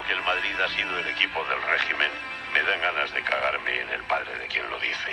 que el Madrid ha sido el equipo del régimen, me dan ganas de cagarme en el padre de quien lo dice.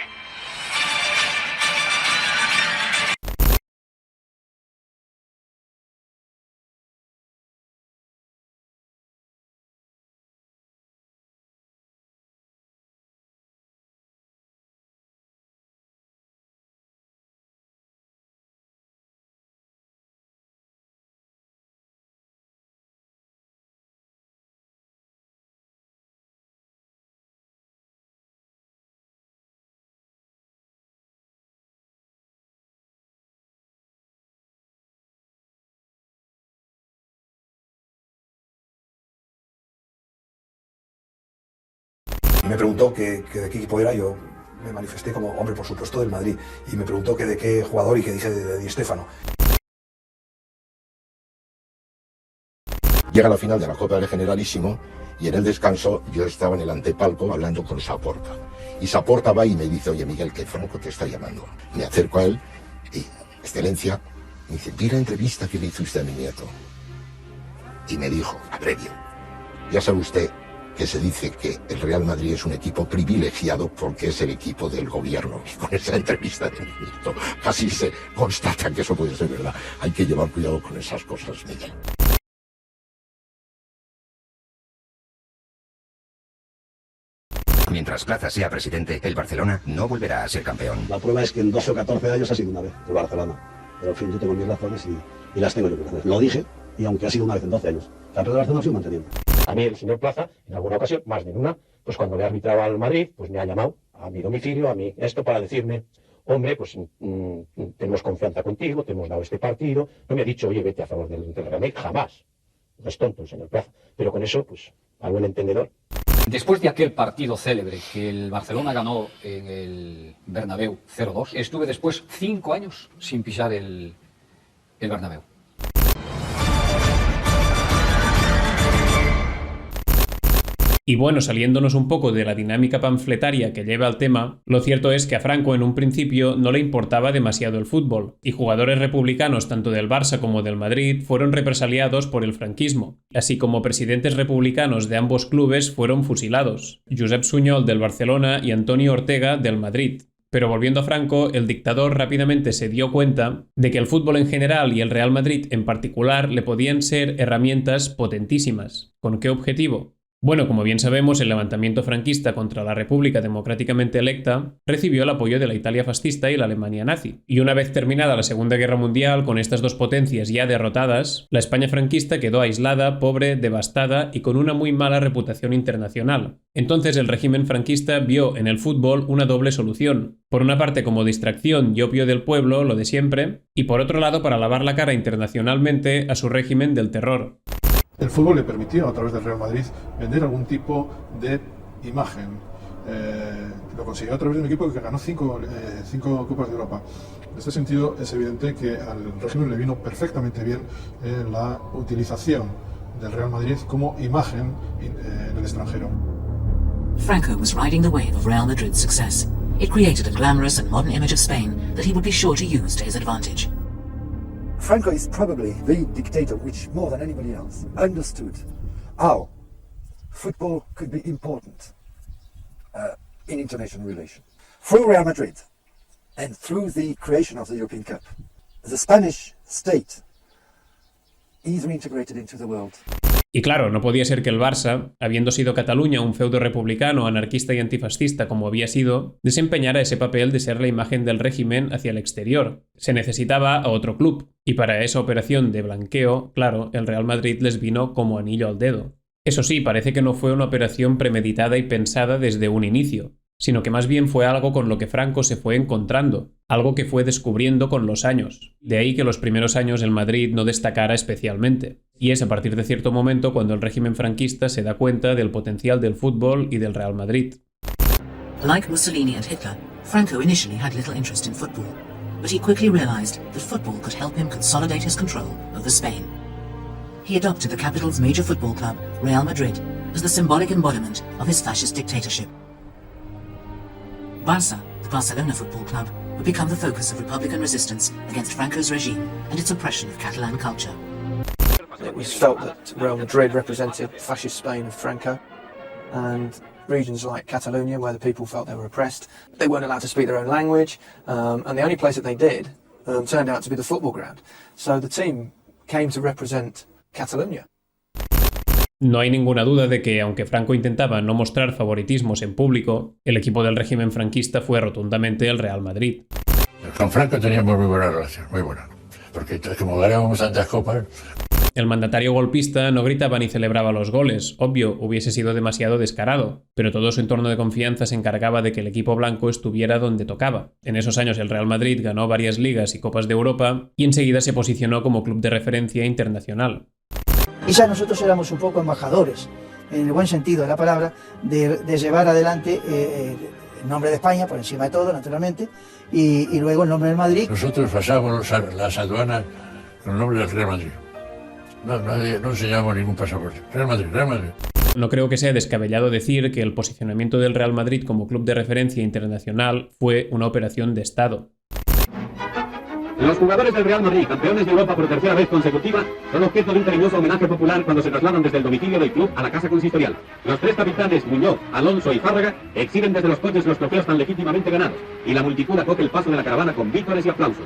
Y me preguntó que de qué equipo era. Yo me manifesté como hombre, por supuesto, del Madrid. Y me preguntó que de qué jugador y que dije de Di Stéfano. Llega la final de la Copa del Generalísimo y en el descanso yo estaba en el antepalco hablando con Saporta. Y Saporta va y me dice, oye Miguel, que Franco te está llamando. Me acerco a él y, excelencia, me dice, vi la entrevista que le hizo usted a mi nieto. Y me dijo, abrevio, ya sabe usted que se dice que el Real Madrid es un equipo privilegiado porque es el equipo del gobierno. Y con esa entrevista de mi nieto casi se constata que eso puede ser verdad. Hay que llevar cuidado con esas cosas, Miguel. Mientras Plaza sea presidente, el Barcelona no volverá a ser campeón. La prueba es que en 12 o 14 años ha sido una vez el Barcelona. Pero en fin, yo tengo mis razones y las tengo yo que hacer. Lo dije, y aunque ha sido una vez en 12 años, campeón de Barcelona ha sido manteniendo. A mí el señor Plaza, en alguna ocasión, más de una, pues cuando le arbitraba al Madrid, pues me ha llamado a mi domicilio, a mí esto para decirme, hombre, pues tenemos confianza contigo, te hemos dado este partido. No me ha dicho, oye, vete a favor del Real Madrid, jamás. No es tonto el señor Plaza. Pero con eso, pues, al buen entendedor. Después de aquel partido célebre que el Barcelona ganó en el Bernabéu 0-2, estuve después 5 años sin pisar el Bernabéu. Y bueno, saliéndonos un poco de la dinámica panfletaria que lleva al tema, lo cierto es que a Franco en un principio no le importaba demasiado el fútbol, y jugadores republicanos tanto del Barça como del Madrid fueron represaliados por el franquismo, así como presidentes republicanos de ambos clubes fueron fusilados, Josep Sunyol del Barcelona y Antonio Ortega del Madrid. Pero volviendo a Franco, el dictador rápidamente se dio cuenta de que el fútbol en general y el Real Madrid en particular le podían ser herramientas potentísimas. ¿Con qué objetivo? Bueno, como bien sabemos, el levantamiento franquista contra la República democráticamente electa recibió el apoyo de la Italia fascista y la Alemania nazi. Y una vez terminada la Segunda Guerra Mundial, con estas dos potencias ya derrotadas, la España franquista quedó aislada, pobre, devastada y con una muy mala reputación internacional. Entonces el régimen franquista vio en el fútbol una doble solución. Por una parte como distracción y opio del pueblo, lo de siempre, y por otro lado para lavar la cara internacionalmente a su régimen del terror. El fútbol le permitió a través del Real Madrid vender algún tipo de imagen. Lo consiguió a través de un equipo que ganó cinco Copas de Europa. En este sentido es evidente que al régimen le vino perfectamente bien la utilización del Real Madrid como imagen en el extranjero. Franco was riding the wave of Real Madrid's success. It created a glamorous and modern image of Spain that he would be sure to use to his advantage. Franco is probably the dictator which, more than anybody else, understood how football could be important in international relations. Through Real Madrid and through the creation of the European Cup, the Spanish state is reintegrated into the world. Y claro, no podía ser que el Barça, habiendo sido Cataluña un feudo republicano, anarquista y antifascista como había sido, desempeñara ese papel de ser la imagen del régimen hacia el exterior. Se necesitaba a otro club, y para esa operación de blanqueo, claro, el Real Madrid les vino como anillo al dedo. Eso sí, parece que no fue una operación premeditada y pensada desde un inicio, sino que más bien fue algo con lo que Franco se fue encontrando, algo que fue descubriendo con los años. De ahí que los primeros años el Madrid no destacara especialmente. Y es a partir de cierto momento cuando el régimen franquista se da cuenta del potencial del fútbol y del Real Madrid. Like Mussolini and Hitler, Franco initially had little interest in football, but he quickly realized that football could help him consolidate his control over Spain. He adopted the capital's major football club, Real Madrid, as the symbolic embodiment of his fascist dictatorship. Barça, the Barcelona football club, would become the focus of Republican resistance against Franco's regime and its oppression of Catalan culture. It was felt that Real Madrid represented fascist Spain of Franco, and regions like Catalonia, where the people felt they were oppressed, they weren't allowed to speak their own language, and the only place that they did turned out to be the football ground. So the team came to represent Catalonia. No hay ninguna duda de que, aunque Franco intentaba no mostrar favoritismos en público, el equipo del régimen franquista fue rotundamente el Real Madrid. Con Franco teníamos muy buena relación, muy buena, porque como ganábamos tantas copas... El mandatario golpista no gritaba ni celebraba los goles, obvio, hubiese sido demasiado descarado, pero todo su entorno de confianza se encargaba de que el equipo blanco estuviera donde tocaba. En esos años el Real Madrid ganó varias ligas y copas de Europa y enseguida se posicionó como club de referencia internacional. Y ya nosotros éramos un poco embajadores, en el buen sentido de la palabra, de llevar adelante el nombre de España, por encima de todo, naturalmente, y luego el nombre del Madrid. Nosotros pasábamos las aduanas con el nombre del Real Madrid. No enseñábamos ningún pasaporte. Real Madrid, Real Madrid. No creo que sea descabellado decir que el posicionamiento del Real Madrid como club de referencia internacional fue una operación de Estado. Los jugadores del Real Madrid, campeones de Europa por tercera vez consecutiva, son objeto de un cariñoso homenaje popular cuando se trasladan desde el domicilio del club a la casa consistorial. Los tres capitanes, Muñoz, Alonso y Fárraga, exhiben desde los coches los trofeos tan legítimamente ganados, y la multitud acoge el paso de la caravana con vítores y aplausos.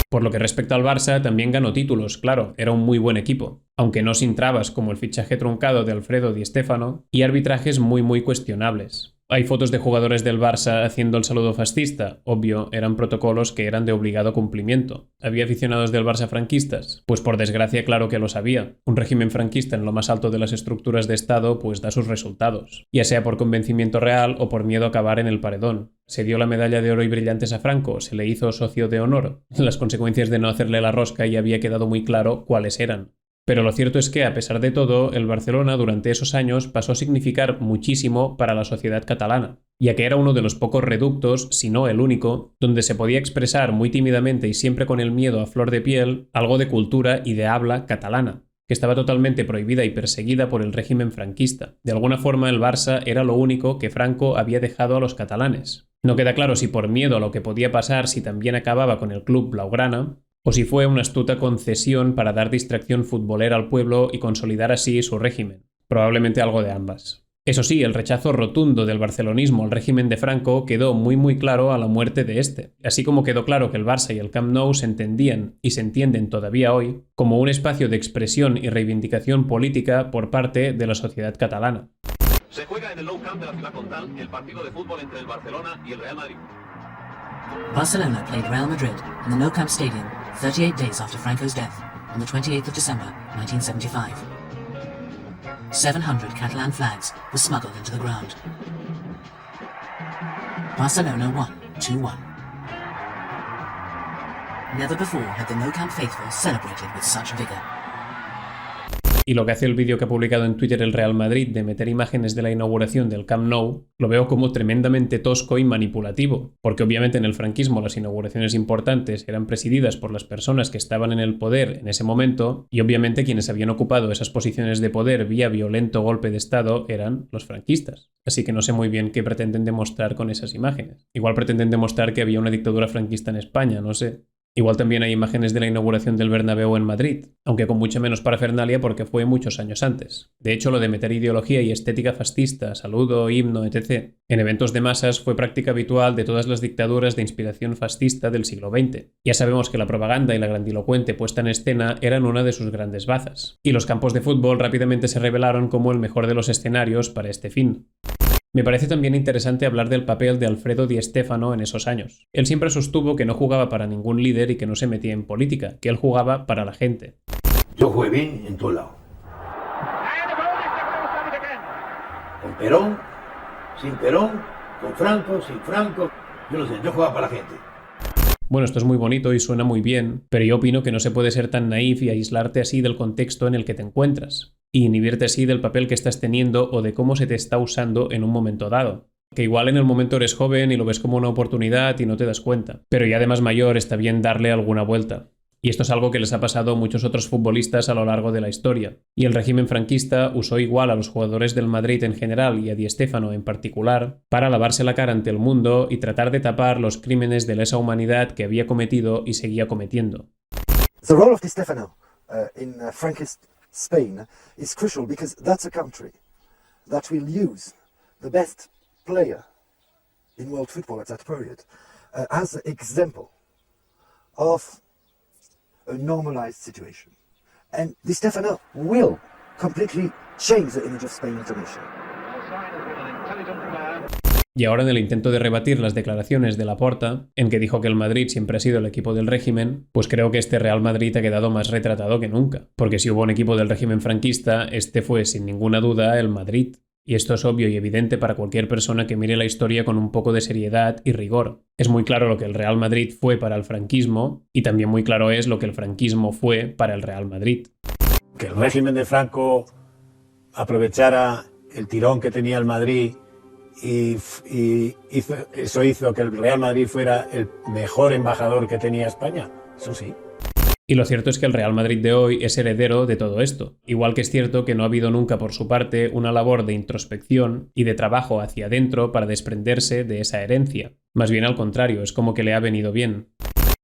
Por lo que respecta al Barça, también ganó títulos, claro, era un muy buen equipo, aunque no sin trabas como el fichaje truncado de Alfredo Di Stéfano y arbitrajes muy cuestionables. Hay fotos de jugadores del Barça haciendo el saludo fascista, obvio, eran protocolos que eran de obligado cumplimiento. ¿Había aficionados del Barça franquistas? Pues por desgracia claro que los había. Un régimen franquista en lo más alto de las estructuras de Estado pues da sus resultados, ya sea por convencimiento real o por miedo a acabar en el paredón. Se dio la medalla de oro y brillantes a Franco, se le hizo socio de honor. Las consecuencias de no hacerle la rosca ya había quedado muy claro cuáles eran. Pero lo cierto es que, a pesar de todo, el Barcelona durante esos años pasó a significar muchísimo para la sociedad catalana, ya que era uno de los pocos reductos, si no el único, donde se podía expresar muy tímidamente y siempre con el miedo a flor de piel algo de cultura y de habla catalana, que estaba totalmente prohibida y perseguida por el régimen franquista. De alguna forma el Barça era lo único que Franco había dejado a los catalanes. No queda claro si por miedo a lo que podía pasar si también acababa con el club blaugrana, o si fue una astuta concesión para dar distracción futbolera al pueblo y consolidar así su régimen. Probablemente algo de ambas. Eso sí, el rechazo rotundo del barcelonismo al régimen de Franco quedó muy claro a la muerte de este, así como quedó claro que el Barça y el Camp Nou se entendían, y se entienden todavía hoy, como un espacio de expresión y reivindicación política por parte de la sociedad catalana. Se juega en el Nou Camp de la ciudad condal el partido de fútbol entre el Barcelona y el Real Madrid. Barcelona played Real Madrid in the Nou Camp Stadium 38 days after Franco's death, on the 28th of December, 1975. 700 Catalan flags were smuggled into the ground. Barcelona won 2-1. Never before had the Nou Camp faithful celebrated with such vigor. Y lo que hace el vídeo que ha publicado en Twitter el Real Madrid de meter imágenes de la inauguración del Camp Nou, lo veo como tremendamente tosco y manipulativo, porque obviamente en el franquismo las inauguraciones importantes eran presididas por las personas que estaban en el poder en ese momento, y obviamente quienes habían ocupado esas posiciones de poder vía violento golpe de Estado eran los franquistas. Así que no sé muy bien qué pretenden demostrar con esas imágenes. Igual pretenden demostrar que había una dictadura franquista en España, no sé. Igual también hay imágenes de la inauguración del Bernabéu en Madrid, aunque con mucha menos parafernalia porque fue muchos años antes. De hecho, lo de meter ideología y estética fascista, saludo, himno, etc. en eventos de masas fue práctica habitual de todas las dictaduras de inspiración fascista del siglo XX. Ya sabemos que la propaganda y la grandilocuente puesta en escena eran una de sus grandes bazas, y los campos de fútbol rápidamente se revelaron como el mejor de los escenarios para este fin. Me parece también interesante hablar del papel de Alfredo Di Stéfano en esos años. Él siempre sostuvo que no jugaba para ningún líder y que no se metía en política, que él jugaba para la gente. Yo jugué bien en todos lados. Con Perón, sin Perón, con Franco, sin Franco. Yo no sé, yo jugaba para la gente. Bueno, esto es muy bonito y suena muy bien, pero yo opino que no se puede ser tan naif y aislarte así del contexto en el que te encuentras, y inhibirte así del papel que estás teniendo o de cómo se te está usando en un momento dado. Que igual en el momento eres joven y lo ves como una oportunidad y no te das cuenta, pero ya de más mayor está bien darle alguna vuelta. Y esto es algo que les ha pasado a muchos otros futbolistas a lo largo de la historia. Y el régimen franquista usó igual a los jugadores del Madrid en general y a Di Stéfano en particular para lavarse la cara ante el mundo y tratar de tapar los crímenes de lesa humanidad que había cometido y seguía cometiendo. The role of Di Stéfano in Franquist Spain is crucial because that's a country that will use the best player in world football at that period as an example of a normalized situation. And Di Stefano will completely change the image of Spain internationally. Y ahora, en el intento de rebatir las declaraciones de Laporta, en que dijo que el Madrid siempre ha sido el equipo del régimen, pues creo que este Real Madrid ha quedado más retratado que nunca. Porque si hubo un equipo del régimen franquista, este fue sin ninguna duda el Madrid. Y esto es obvio y evidente para cualquier persona que mire la historia con un poco de seriedad y rigor. Es muy claro lo que el Real Madrid fue para el franquismo y también muy claro es lo que el franquismo fue para el Real Madrid. Que el régimen de Franco aprovechara el tirón que tenía el Madrid y eso hizo que el Real Madrid fuera el mejor embajador que tenía España, eso sí. Y lo cierto es que el Real Madrid de hoy es heredero de todo esto. Igual que es cierto que no ha habido nunca por su parte una labor de introspección y de trabajo hacia adentro para desprenderse de esa herencia. Más bien al contrario, es como que le ha venido bien.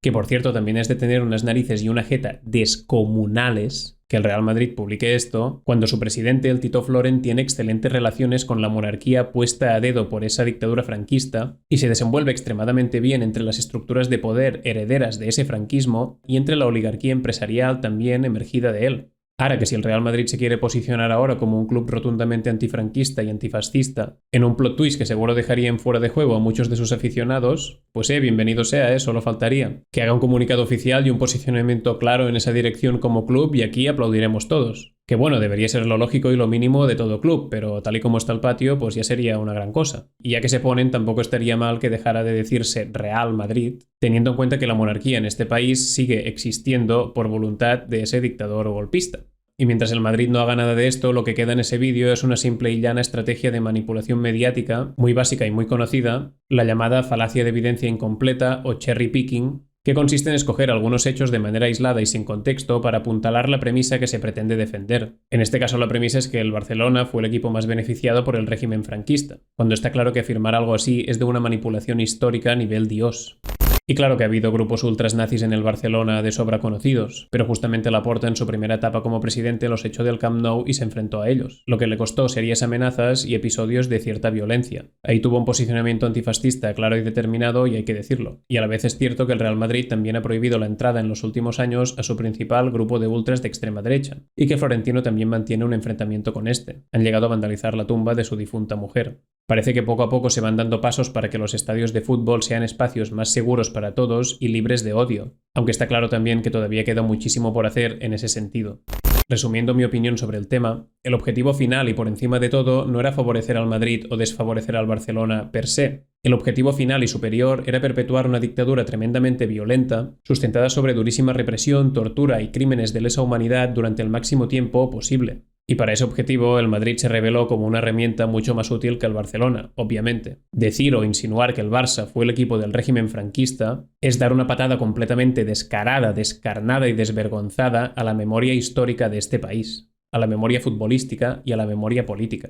Que por cierto también es de tener unas narices y una jeta descomunales que el Real Madrid publique esto cuando su presidente, el Tito Floren, tiene excelentes relaciones con la monarquía puesta a dedo por esa dictadura franquista y se desenvuelve extremadamente bien entre las estructuras de poder herederas de ese franquismo y entre la oligarquía empresarial también emergida de él. Ahora que si el Real Madrid se quiere posicionar ahora como un club rotundamente antifranquista y antifascista, en un plot twist que seguro dejaría en fuera de juego a muchos de sus aficionados, pues bienvenido sea, solo faltaría. Que haga un comunicado oficial y un posicionamiento claro en esa dirección como club y aquí aplaudiremos todos. Que bueno, debería ser lo lógico y lo mínimo de todo club, pero tal y como está el patio, pues ya sería una gran cosa. Y ya que se ponen, tampoco estaría mal que dejara de decirse Real Madrid, teniendo en cuenta que la monarquía en este país sigue existiendo por voluntad de ese dictador o golpista. Y mientras el Madrid no haga nada de esto, lo que queda en ese vídeo es una simple y llana estrategia de manipulación mediática, muy básica y muy conocida, la llamada falacia de evidencia incompleta o cherry picking, que consiste en escoger algunos hechos de manera aislada y sin contexto para apuntalar la premisa que se pretende defender. En este caso la premisa es que el Barcelona fue el equipo más beneficiado por el régimen franquista, cuando está claro que afirmar algo así es de una manipulación histórica a nivel Dios. Y claro que ha habido grupos ultras nazis en el Barcelona de sobra conocidos, pero justamente Laporta en su primera etapa como presidente los echó del Camp Nou y se enfrentó a ellos, lo que le costó serias amenazas y episodios de cierta violencia. Ahí tuvo un posicionamiento antifascista claro y determinado y hay que decirlo. Y a la vez es cierto que el Real Madrid también ha prohibido la entrada en los últimos años a su principal grupo de ultras de extrema derecha, y que Florentino también mantiene un enfrentamiento con este. Han llegado a vandalizar la tumba de su difunta mujer. Parece que poco a poco se van dando pasos para que los estadios de fútbol sean espacios más seguros para todos y libres de odio, aunque está claro también que todavía queda muchísimo por hacer en ese sentido. Resumiendo mi opinión sobre el tema, el objetivo final y por encima de todo no era favorecer al Madrid o desfavorecer al Barcelona per se. El objetivo final y superior era perpetuar una dictadura tremendamente violenta, sustentada sobre durísima represión, tortura y crímenes de lesa humanidad durante el máximo tiempo posible. Y para ese objetivo el Madrid se reveló como una herramienta mucho más útil que el Barcelona, obviamente. Decir o insinuar que el Barça fue el equipo del régimen franquista es dar una patada completamente descarada, descarnada y desvergonzada a la memoria histórica de este país, a la memoria futbolística y a la memoria política.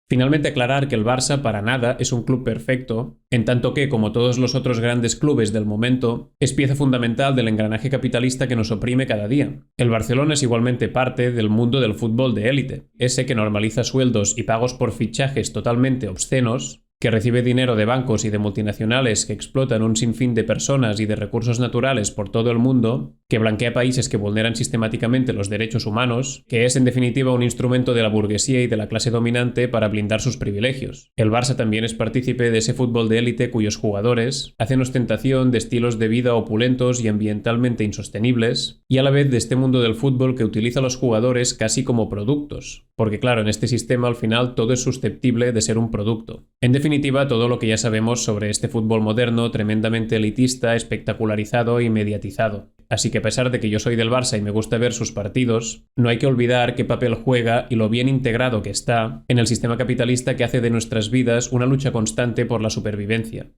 Finalmente aclarar que el Barça para nada es un club perfecto, en tanto que, como todos los otros grandes clubes del momento, es pieza fundamental del engranaje capitalista que nos oprime cada día. El Barcelona es igualmente parte del mundo del fútbol de élite, ese que normaliza sueldos y pagos por fichajes totalmente obscenos, que recibe dinero de bancos y de multinacionales que explotan un sinfín de personas y de recursos naturales por todo el mundo, que blanquea países que vulneran sistemáticamente los derechos humanos, que es en definitiva un instrumento de la burguesía y de la clase dominante para blindar sus privilegios. El Barça también es partícipe de ese fútbol de élite cuyos jugadores hacen ostentación de estilos de vida opulentos y ambientalmente insostenibles, y a la vez de este mundo del fútbol que utiliza a los jugadores casi como productos, porque claro, en este sistema al final todo es susceptible de ser un producto. En definitiva, todo lo que ya sabemos sobre este fútbol moderno tremendamente elitista, espectacularizado y mediatizado. Así que a pesar de que yo soy del Barça y me gusta ver sus partidos, no hay que olvidar qué papel juega y lo bien integrado que está en el sistema capitalista que hace de nuestras vidas una lucha constante por la supervivencia.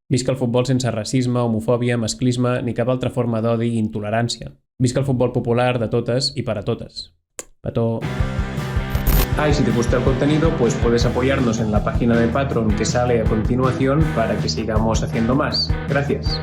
Visca el futbol sense racisme, homofòbia, masclisme ni cap altra forma d'odi i intolerància. Visca el futbol popular de totes y para totes. Petó. Y si te gusta el contenido, pues puedes apoyarnos en la página de Patreon que sale a continuación para que sigamos haciendo más. Gracias.